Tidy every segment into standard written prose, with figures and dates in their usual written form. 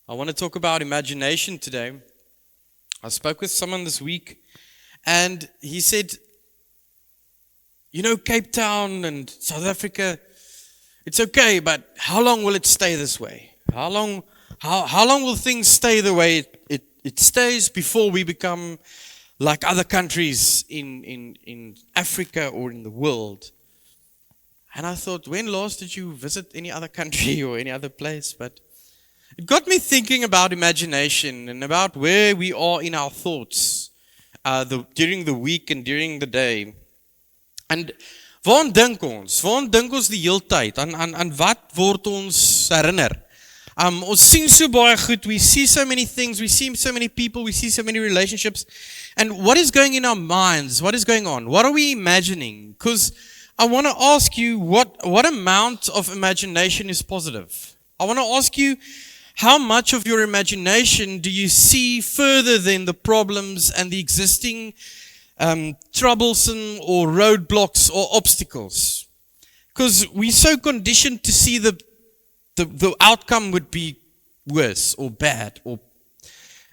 I want to talk about imagination today. I spoke with someone this week, and he said, Cape Town and South Africa, it's okay, but how long will it stay this way? How long will things stay the way it stays before we become like other countries in Africa or in the world? And I thought, when last did you visit any other country or any other place? But it got me thinking about imagination and about where we are in our thoughts during the week and during the day. And waar dink ons? Waar dink ons die hele tyd? Aan wat word ons herinner? Ons sien so baie goed, we see so many things, we see so many people, we see so many relationships. And what is going in our minds? What is going on? What are we imagining? Because I want to ask you, what amount of imagination is positive? I want to ask you, how much of your imagination do you see further than the problems and the existing troublesome or roadblocks or obstacles? Because we're so conditioned to see the outcome would be worse or bad.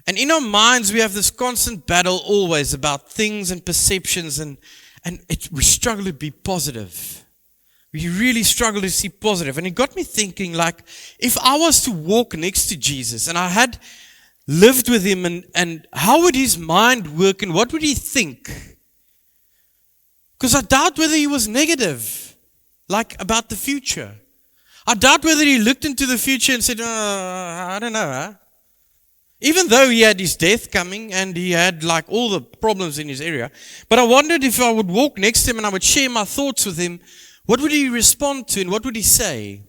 And in our minds, we have this constant battle always about things and perceptions, and we struggle to be positive. We really struggle to see positive. And it got me thinking, like, if I was to walk next to Jesus and I had lived with him, and how would his mind work and what would he think? Because I doubt whether he was negative, like about the future. I doubt whether he looked into the future and said, I don't know, huh? Even though he had his death coming and he had like all the problems in his area. But I wondered if I would walk next to him and I would share my thoughts with him, what would he respond to and what would he say?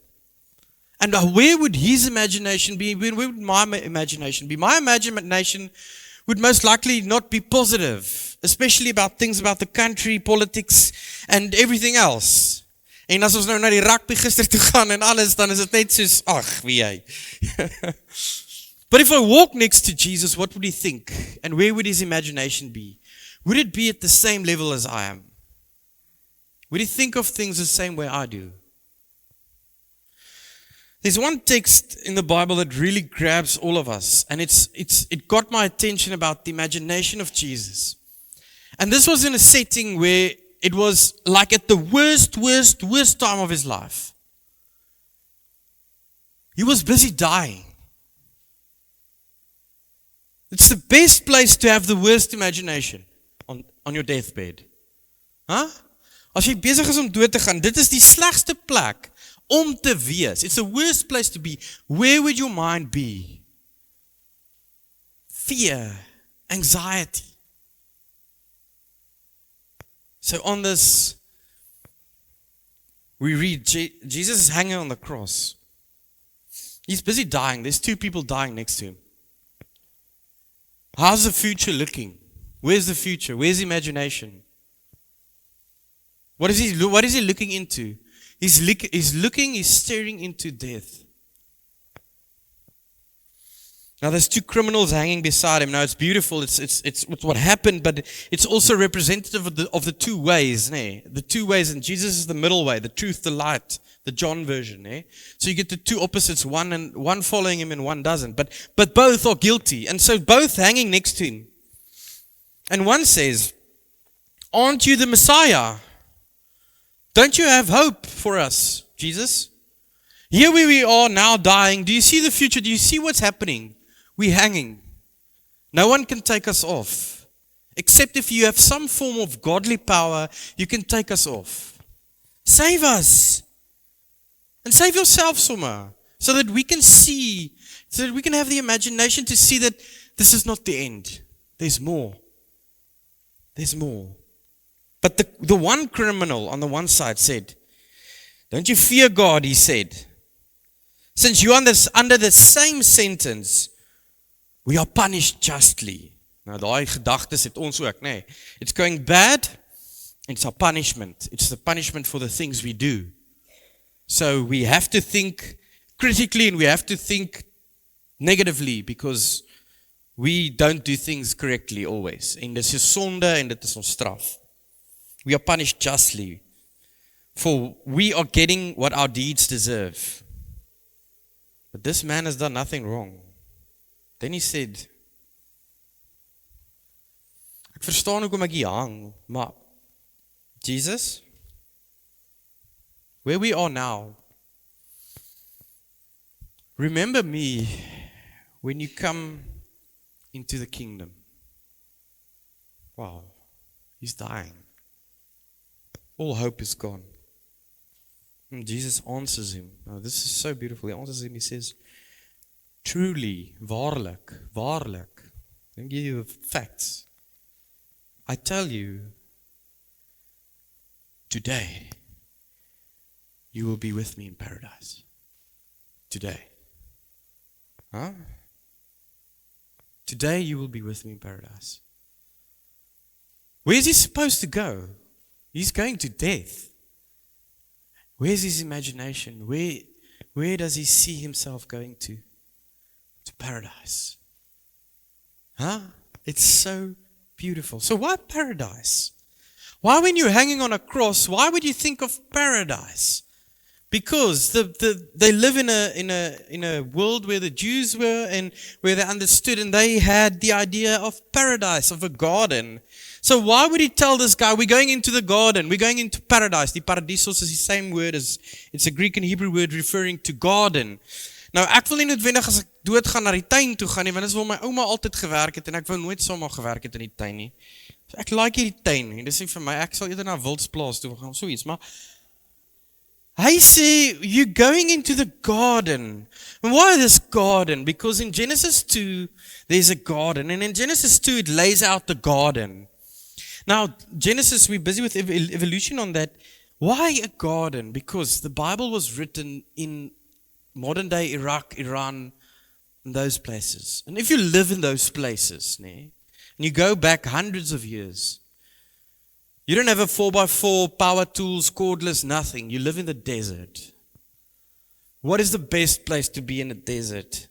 And where would his imagination be? Where would my imagination be? My imagination would most likely not be positive, especially about things about the country, politics, and everything else. En as ons nou na die rugby gister toe gaan en alles, dan is dit net soos, ag, wie hy. But if I walk next to Jesus, what would he think? And where would his imagination be? Would it be at the same level as I am? Would he think of things the same way I do? There's one text in the Bible that really grabs all of us, and it got my attention about the imagination of Jesus. And this was in a setting where it was like at the worst time of his life. He was busy dying. It's the best place to have the worst imagination on your deathbed. Huh? As jy besig is om dood te gaan, dit is die slegste plek om te wees. It's the worst place to be. Where would your mind be? Fear, anxiety. So on this, we read Jesus is hanging on the cross. He's busy dying. There's two people dying next to him. How's the future looking? Where's the future? Where's imagination? What is he looking into? He's staring into death. Now there's two criminals hanging beside him. Now it's beautiful. It's what happened, but it's also representative of the two ways. The two ways, and Jesus is the middle way, the truth, the light, the John version. So you get the two opposites, one following him and one doesn't. But both are guilty, and so both hanging next to him. And one says, "Aren't you the Messiah? Don't you have hope for us, Jesus? Here we are now dying. Do you see the future? Do you see what's happening? We're hanging. No one can take us off. Except if you have some form of godly power, you can take us off. Save us. And save yourself, Soma, so that we can see, so that we can have the imagination to see that this is not the end. There's more. There's more." But the one criminal on the one side said, "Don't you fear God," he said. "Since you are under the same sentence, we are punished justly." Nou daai gedagtes het ons ook, nee. It's going bad, it's our punishment. It's the punishment for the things we do. So we have to think critically and we have to think negatively because we don't do things correctly always. En dis is sonde en dit is ons straf. We are punished justly, for we are getting what our deeds deserve. But this man has done nothing wrong. Then he said, ek verstaan hoekom ek hier hang, maar Jesus, where we are now, remember me when you come into the kingdom. Wow, he's dying. All hope is gone. And Jesus answers him. Now this is so beautiful. He answers him, he says, truly, waarlik, waarlik. Let me give you the facts. I tell you, today, you will be with me in paradise. Today. Huh? Today you will be with me in paradise. Where is he supposed to go? He's going to death. Where's his imagination? Where does he see himself going to? To paradise. Huh? It's so beautiful. So why paradise? Why when you're hanging on a cross, why would you think of paradise? Because they live in a world where the Jews were and where they understood and they had the idea of paradise, of a garden. So why would he tell this guy, we're going into the garden, we're going into paradise? Die paradisos is the same word as, it's a Greek and Hebrew word referring to garden. Nou ek wil nie noodwendig as ek doodgaan na die tuin toe gaan nie, want dis waar my ouma altyd gewerk het en ek wou nooit saam gewerk het in die tuin nie. So ek like hierdie tuin nie, dis nie vir my, ek sal eerder na wildsplaas toe gaan, so iets, maar hy sê, you're going into the garden. And why this garden? Because in Genesis 2, there's a garden. And in Genesis 2, it lays out the garden. Now, Genesis, we're busy with evolution on that. Why a garden? Because the Bible was written in modern day Iraq, Iran, and those places. And if you live in those places, and you go back hundreds of years, you don't have a 4x4, power tools, cordless, nothing. You live in the desert. What is the best place to be in a desert?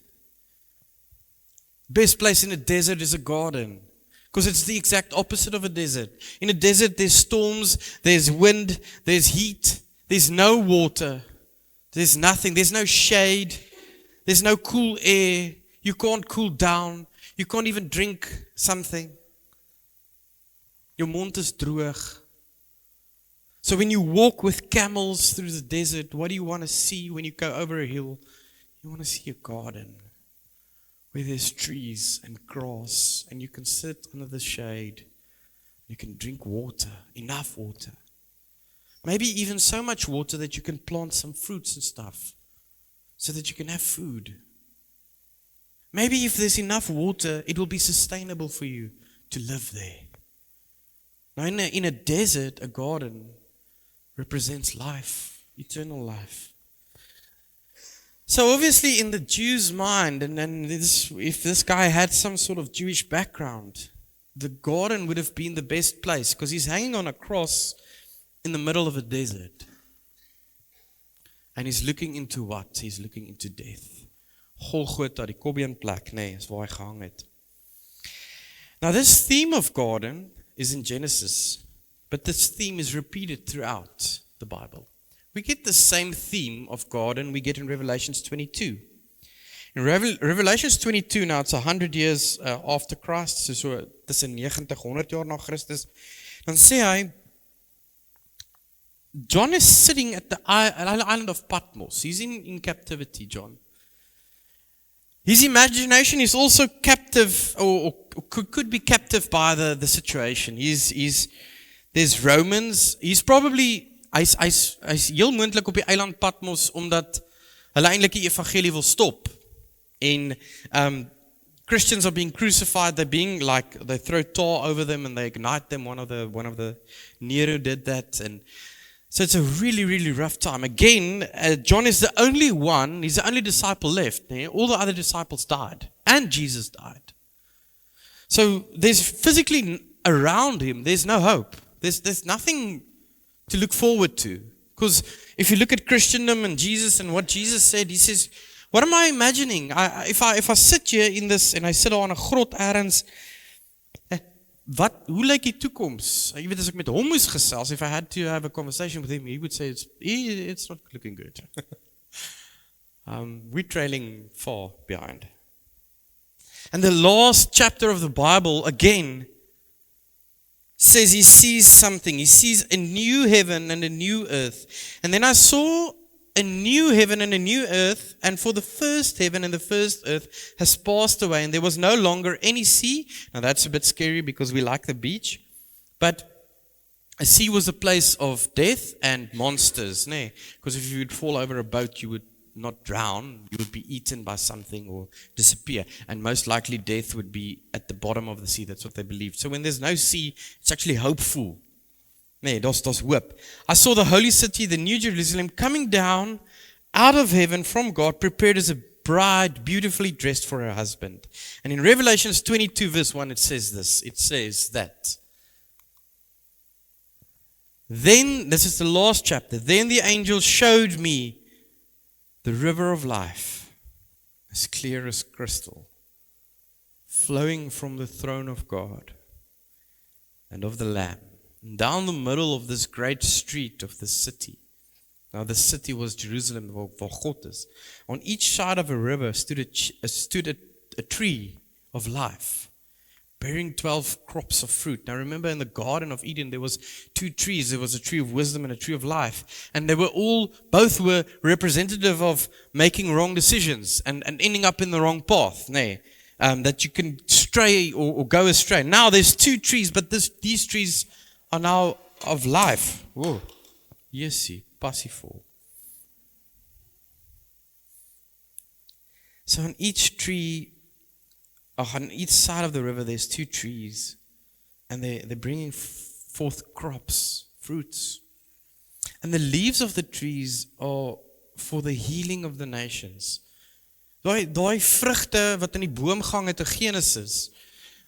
Best place in a desert is a garden. Because it's the exact opposite of a desert. In a desert, there's storms, there's wind, there's heat, there's no water, there's nothing, there's no shade, there's no cool air, you can't cool down, you can't even drink something. Your mond is droog. So when you walk with camels through the desert, what do you want to see when you go over a hill? You want to see a garden where there's trees and grass and you can sit under the shade. You can drink water, enough water. Maybe even so much water that you can plant some fruits and stuff so that you can have food. Maybe if there's enough water, it will be sustainable for you to live there. Now in a desert, a garden represents life, eternal life. So obviously in the Jew's mind, and if this guy had some sort of Jewish background, the garden would have been the best place because he's hanging on a cross in the middle of a desert. And he's looking into what? He's looking into death. Golgotha, die Kobian plek, is waar hy gehang het. Now this theme of garden is in Genesis, but this theme is repeated throughout the Bible. We get the same theme of garden we get in Revelations 22. In Revelations 22, now it's 100 years after Christ, so tussen 90, 100 jaar na Christus, dan sê hy, John is sitting at the island of Patmos. He's in captivity, John. His imagination is also captive, or could be captive by the situation. There's Romans. He's probably, hy's heel moontlik op die eiland Patmos, omdat hulle eintlik die evangelie wil stop. En Christians are being crucified. They throw tar over them and they ignite them. One of the Nero did that, and so it's a really, really rough time. Again, John is the only one, he's the only disciple left. All the other disciples died. And Jesus died. So there's physically around him, there's no hope. There's nothing to look forward to. Because if you look at Christendom and Jesus and what Jesus said, he says, what am I imagining? If I sit here in this, and I sit on a grot ergens, hoe lyk die toekoms? Jy weet, as ek met hom moes gesels, if I had to have a conversation with him, he would say, it's not looking good. We're trailing far behind. And the last chapter of the Bible, again, says he sees something. He sees a new heaven and a new earth. And then I saw a new heaven and a new earth, and for the first heaven and the first earth has passed away, and there was no longer any sea. Now that's a bit scary because we like the beach. But a sea was a place of death and monsters. Because if you would fall over a boat, you would not drown. You would be eaten by something or disappear. And most likely death would be at the bottom of the sea. That's what they believed. So when there's no sea, it's actually hopeful. Daar's hoop. I saw the holy city, the new Jerusalem, coming down out of heaven from God, prepared as a bride, beautifully dressed for her husband. And in Revelation 22 verse 1, it says this. It says that. Then, this is the last chapter, then the angel showed me the river of life, as clear as crystal, flowing from the throne of God and of the Lamb. Down the middle of this great street of the city. Now the city was Jerusalem, waar God is. On each side of a river stood a tree of life, bearing 12 crops of fruit. Now remember, in the Garden of Eden there was 2 trees. There was a tree of wisdom and a tree of life. And they were both were representative of making wrong decisions and ending up in the wrong path. That you can stray or go astray. Now there's 2 trees, but these trees are now of life. Whoa. Yesie, passievol. So on each tree, on each side of the river, there's 2 trees. And they're bringing forth crops, fruits. And the leaves of the trees are for the healing of the nations. Daai vrugte wat in die boom gehang het in Genesis,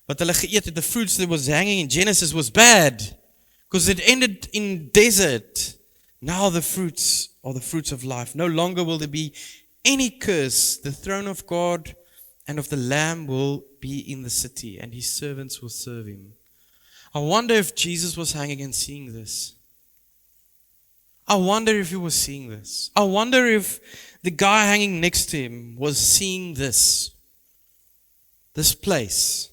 wat hulle geëet het, the fruits that was hanging in Genesis was bad. Because it ended in desert. Now the fruits are the fruits of life. No longer will there be any curse. The throne of God and of the Lamb will be in the city, and his servants will serve him. I wonder if Jesus was hanging and seeing this. I wonder if he was seeing this. I wonder if the guy hanging next to him was seeing this place.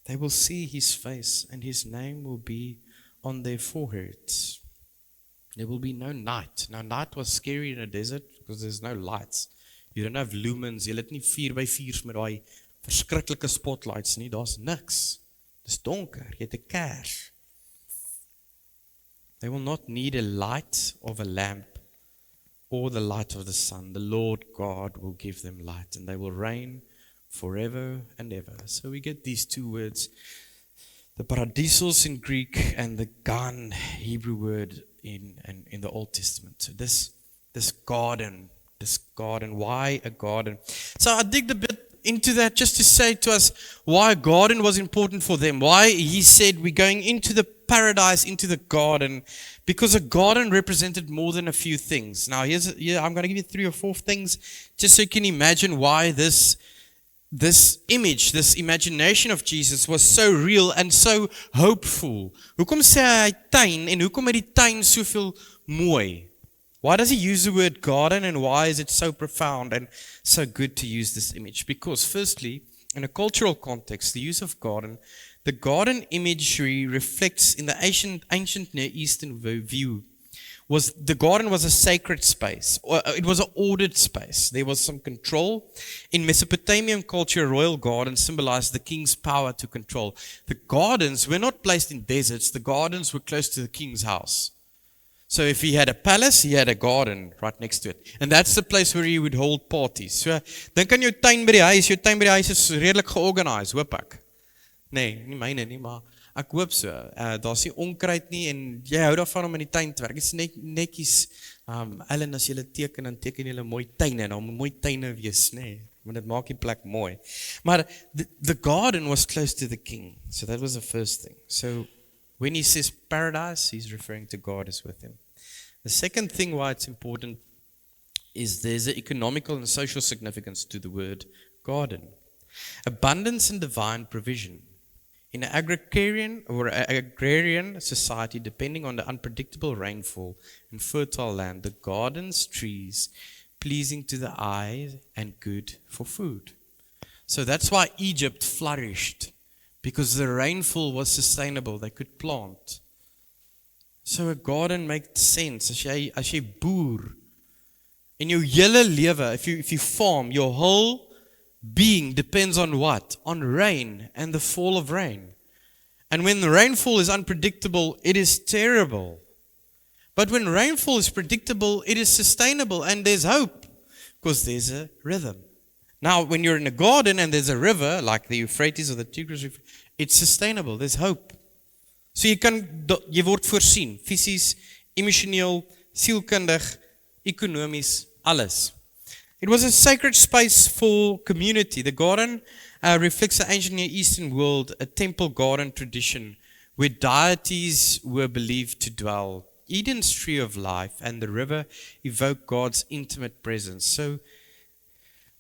They will see his face, and his name will be on their foreheads. There will be no night. Now, night was scary in a desert because there's no lights. You don't have lumens. Jy het nie 4x4's met daai verskriklike spotlights nie. Daar's niks. Dis donker. Jy het 'n kers. They will not need a light of a lamp or the light of the sun. The Lord God will give them light, and they will reign forever and ever. So we get these 2 words, the paradisos in Greek and the gan Hebrew word in the Old Testament. So this garden, why a garden? So I digged a bit into that just to say to us why a garden was important for them. Why he said we're going into the paradise, into the garden, because a garden represented more than a few things. Now I'm going to give you 3 or 4 things just so you can imagine why this image, this imagination of Jesus was so real and so hopeful. Hoekom sê hy tuin en hoekom het die tuin soveel mooi? Why does he use the word garden, and why is it so profound and so good to use this image? Because firstly, in a cultural context, the use of garden, the garden imagery reflects in the ancient Near Eastern view. The garden was a sacred space, or it was an ordered space. There was some control. In Mesopotamian culture, a royal garden symbolized the king's power to control. The gardens were not placed in deserts. The gardens were close to the king's house. So if he had a palace, he had a garden right next to it. And that's the place where he would hold parties. So, dink aan jou tuin by die huis. Jou tuin by die huis is redelik georganiseerd, hoop ek. Nee, nie myne nie, maar ek hoop so. Daar's nie onkruid nie en jy hou daarvan om in die tuin te werk. Dit is netjies. Ellen, as jy teken, dan teken jy mooi tuine. Dan moet mooi tuine wees, nee. Want dit maak die plek mooi. Maar the garden was close to the king. So that was the first thing. So when he says paradise, he's referring to God is with him. The second thing why it's important is there's an economical and social significance to the word garden. Abundance and divine provision. In an agrarian society, depending on the unpredictable rainfall and fertile land, the gardens, trees, pleasing to the eye and good for food. So that's why Egypt flourished, because the rainfall was sustainable. They could plant. So a garden makes sense. As jy boer, in jou hele lewe, if you farm, your whole being depends on what? On rain and the fall of rain. And when the rainfall is unpredictable, it is terrible. But when rainfall is predictable, it is sustainable and there's hope, because there's a rhythm. Now, when you're in a garden and there's a river, like the Euphrates or the Tigris, it's sustainable, there's hope. So jy word voorsien, fisies, emosioneel, sielkundig, ekonomies, alles. It was a sacred space for community. The garden reflects the ancient Near Eastern world, a temple garden tradition where deities were believed to dwell. Eden's tree of life and the river evoke God's intimate presence. So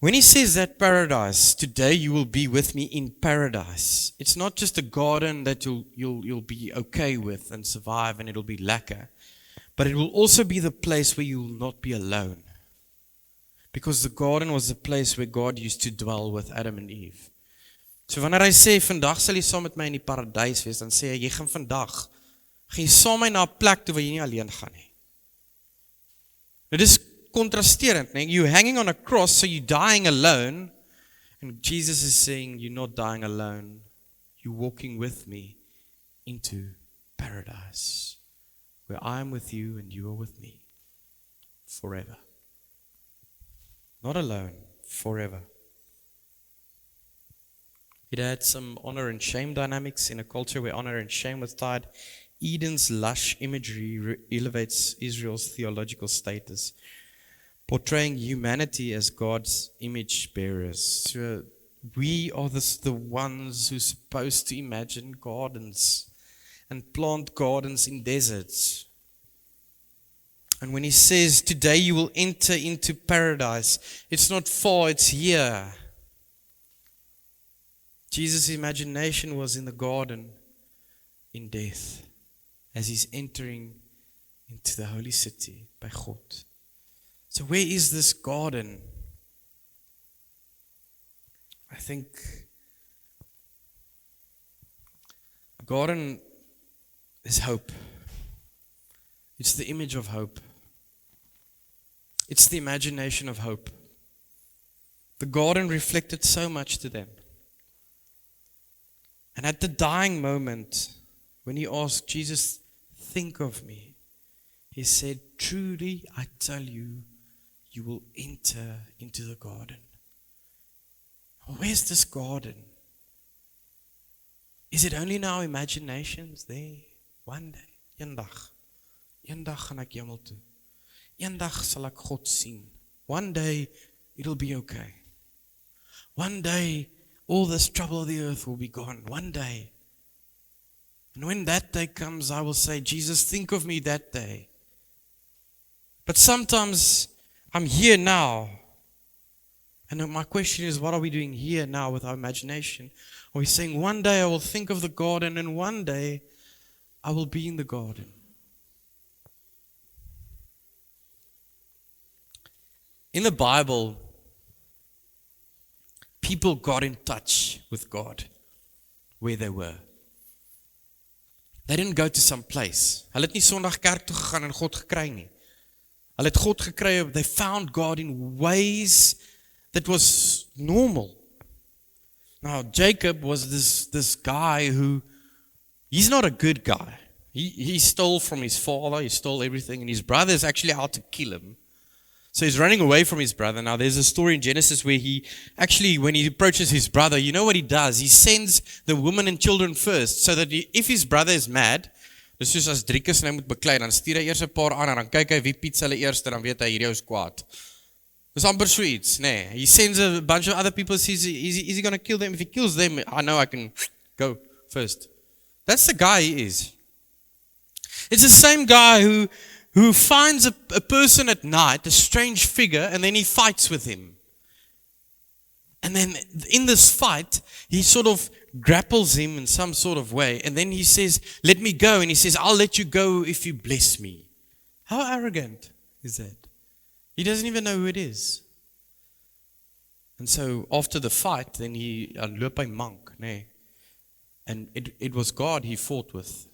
when he says that paradise, today you will be with me in paradise, it's not just a garden that you'll be okay with and survive and it'll be lekker, but it will also be the place where you will not be alone. Because the garden was the place where God used to dwell with Adam and Eve. So wanneer hy sê, vandag sal jy saam met my in die paradijs wees, dan sê hy, jy gaan vandag, gaan jy saam met my na 'n plek toe waar jy nie alleen gaan nie. Dit is contrasterend, nee? You're hanging on a cross, so you're dying alone, and Jesus is saying, you're not dying alone, you're walking with me into paradise, where I am with you and you are with me forever. Not alone, forever. It had some honor and shame dynamics in a culture where honor and shame was tied. Eden's lush imagery elevates Israel's theological status, portraying humanity as God's image bearers. So we are the ones who are supposed to imagine gardens and plant gardens in deserts. And when he says, today you will enter into paradise, it's not far, it's here. Jesus' imagination was in the garden in death, as he's entering into the holy city by God. So where is this garden? I think a garden is hope. It's the image of hope. It's the imagination of hope. The garden reflected so much to them. And at the dying moment, when he asked Jesus, think of me, he said, truly I tell you, you will enter into the garden. Where's this garden? Is it only in our imaginations there? One day, eendag gaan ek hemel toe. Eendag sal ek God sien. One day, it'll be okay. One day, all this trouble of the earth will be gone. One day. And when that day comes, I will say, Jesus, think of me that day. But sometimes, I'm here now. And my question is, what are we doing here now with our imagination? Are we saying, one day I will think of the garden, and one day I will be in the garden? In the Bible, people got in touch with God where they were. They didn't go to some place. Hulle het nie Sondag kerk toe gegaan en God gekry nie. Hulle het God gekry, they found God in ways that was normal. Now, Jacob was this guy who, he's not a good guy. He stole from his father, he stole everything, and his brother is actually out to kill him. So he's running away from his brother. Now, there's a story in Genesis where he actually, when he approaches his brother, you know what he does? He sends the women and children first, so that if his brother is mad, dis soos as Driekus en hy moet beklei, dan stuur hy eers 'n paar aan, en dan kyk hy wie pizza hulle eerste, dan weet hy hierdie ou is kwaad. Dis amper so iets, nee. He sends a bunch of other people, says, is he going to kill them? If he kills them, I know I can go first. That's the guy he is. It's the same guy who finds a person at night, a strange figure, and then he fights with him. And then in this fight, he sort of grapples him in some sort of way, and then he says, let me go, and he says, I'll let you go if you bless me. How arrogant is that? He doesn't even know who it is. And so after the fight, then he loop hy monk, nee. And it was God he fought with.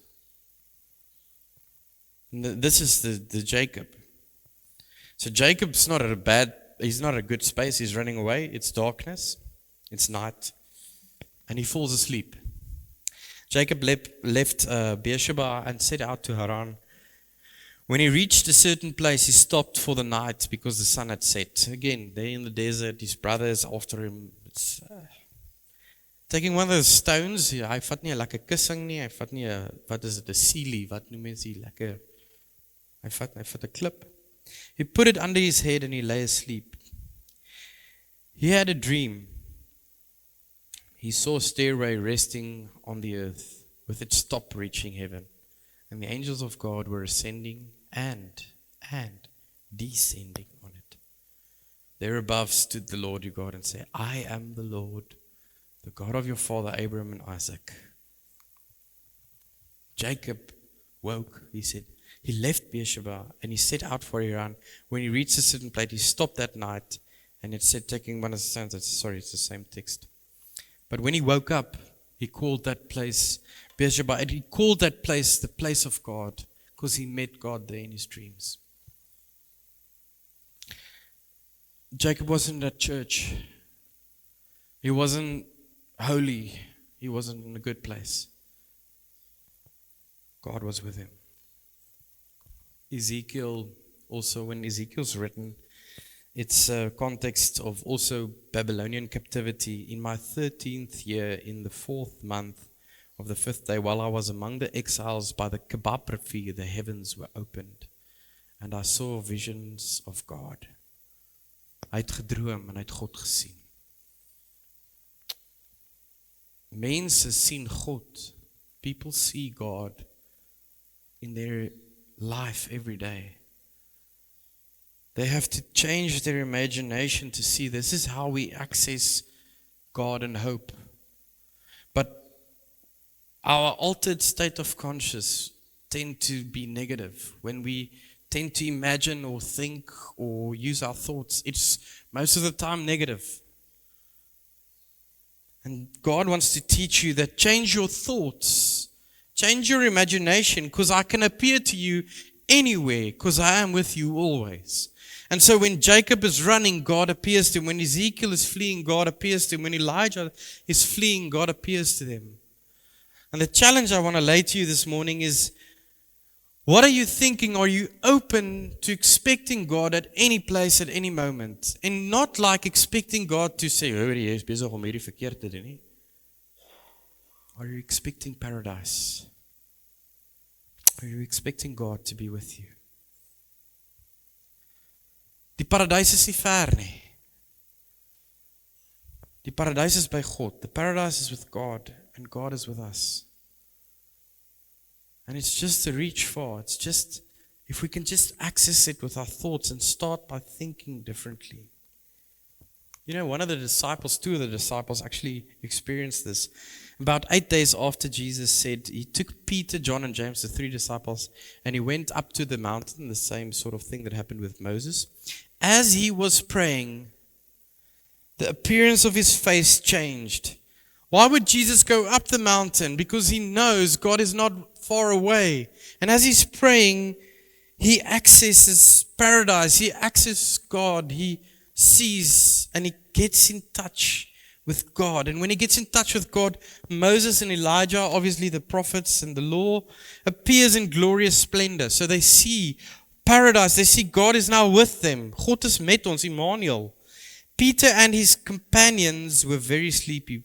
And this is the Jacob. So Jacob's not he's not at a good space, he's running away, it's darkness, it's night, and he falls asleep. Jacob left Beersheba and set out to Haran. When he reached a certain place, he stopped for the night because the sun had set. Again, there in the desert, his brothers after him. It's taking one of those stones. Hy vat nie 'n lekker kussing nie. Hy vat nie 'n, wat is dit, 'n sealie, wat noem mense die lekker. Hy vat 'n klip. He put it under his head and he lay asleep. He had a dream. He saw a stairway resting on the earth with its top reaching heaven. And the angels of God were ascending and descending on it. There above stood the Lord your God and said, I am the Lord, the God of your father Abraham and Isaac. Jacob woke, he said. He left Beersheba and he set out for Haran. When he reached a certain place, he stopped that night and it said, taking one of the stones, it's the same text. But when he woke up, he called that place Beersheba, and he called that place the place of God because he met God there in his dreams. Jacob wasn't at church. He wasn't holy. He wasn't in a good place. God was with him. Ezekiel, also when Ezekiel's written, it's a context of also Babylonian captivity. In my 13th year, in the 4th month of the 5th day, while I was among the exiles by the Kebab rivier, the heavens were opened. And I saw visions of God. Hy het gedroom en hy het God gesien. Mense sien God. People see God in their life every day. They have to change their imagination to see this is how we access God and hope. But our altered state of conscience tend to be negative. When we tend to imagine or think or use our thoughts, it's most of the time negative. And God wants to teach you that change your thoughts, change your imagination, because I can appear to you anywhere, because I am with you always. And so when Jacob is running, God appears to him. When Ezekiel is fleeing, God appears to him. When Elijah is fleeing, God appears to them. And the challenge I want to lay to you this morning is, what are you thinking? Are you open to expecting God at any place, at any moment? And not like expecting God to say, hoor, jy is besig om hierdie verkeerd te doen nie. Are you expecting paradise? Are you expecting God to be with you? Die paradys is nie ver nie. Die paradys is by God. The paradise is with God, and God is with us. And it's just a reach for. It's just, if we can just access it with our thoughts and start by thinking differently. You know, two of the disciples actually experienced this. About 8 days after Jesus said, he took Peter, John, and James, the 3 disciples, and he went up to the mountain, the same sort of thing that happened with Moses. As he was praying, the appearance of his face changed. Why would Jesus go up the mountain? Because he knows God is not far away. And as he's praying, he accesses paradise. He accesses God. He sees and he gets in touch with God. And when he gets in touch with God, Moses and Elijah, obviously the prophets and the law, appears in glorious splendor. So they see paradise. They see God is now with them. God is met ons, Emmanuel. Peter and his companions were very sleepy.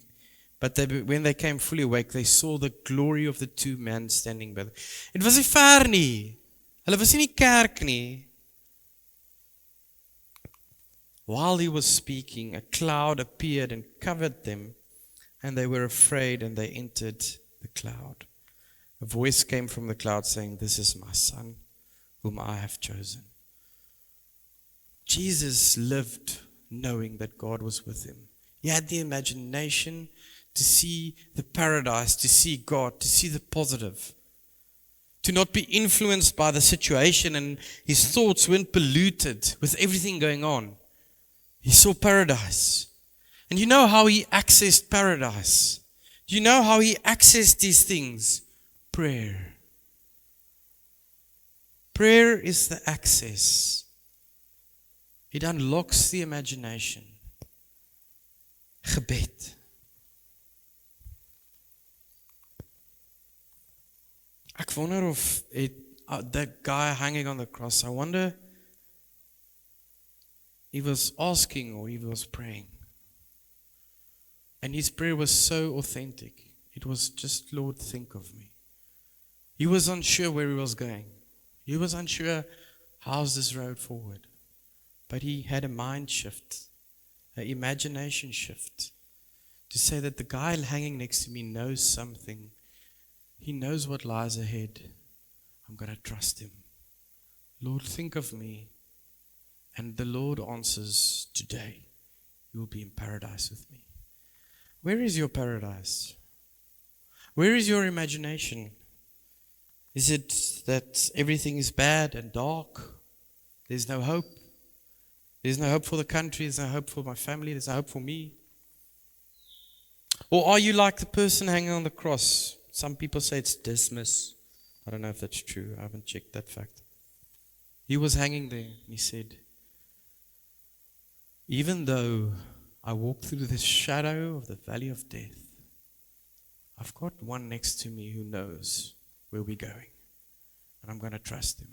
But when they came fully awake, they saw the glory of the 2 men standing by them. It was nie ver nie. Hulle was nie kerk nie. While he was speaking, a cloud appeared and covered them, and they were afraid, and they entered the cloud. A voice came from the cloud saying, "This is my son, whom I have chosen." Jesus lived knowing that God was with him. He had the imagination to see the paradise, to see God, to see the positive, to not be influenced by the situation, and his thoughts weren't polluted with everything going on. He saw paradise. And you know how he accessed paradise? Do you know how he accessed these things? Prayer. Prayer is the access. It unlocks the imagination. Gebed. Ek wonder of that guy hanging on the cross, I wonder he was asking or he was praying. And his prayer was so authentic. It was just, Lord, think of me. He was unsure where he was going. He was unsure, how's this road forward? But he had a mind shift, an imagination shift, to say that the guy hanging next to me knows something. He knows what lies ahead. I'm going to trust him. Lord, think of me. And the Lord answers, today, you will be in paradise with me. Where is your paradise? Where is your imagination? Is it that everything is bad and dark? There's no hope. There's no hope for the country. There's no hope for my family. There's no hope for me. Or are you like the person hanging on the cross? Some people say it's Dismas. I don't know if that's true. I haven't checked that fact. He was hanging there and he said, even though I walk through the shadow of the valley of death, I've got one next to me who knows where we're going. And I'm going to trust him.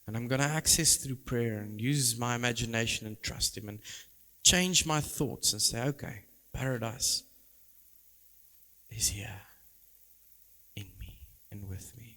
And I'm going to access through prayer and use my imagination and trust him and change my thoughts and say, okay, paradise is here in me and with me.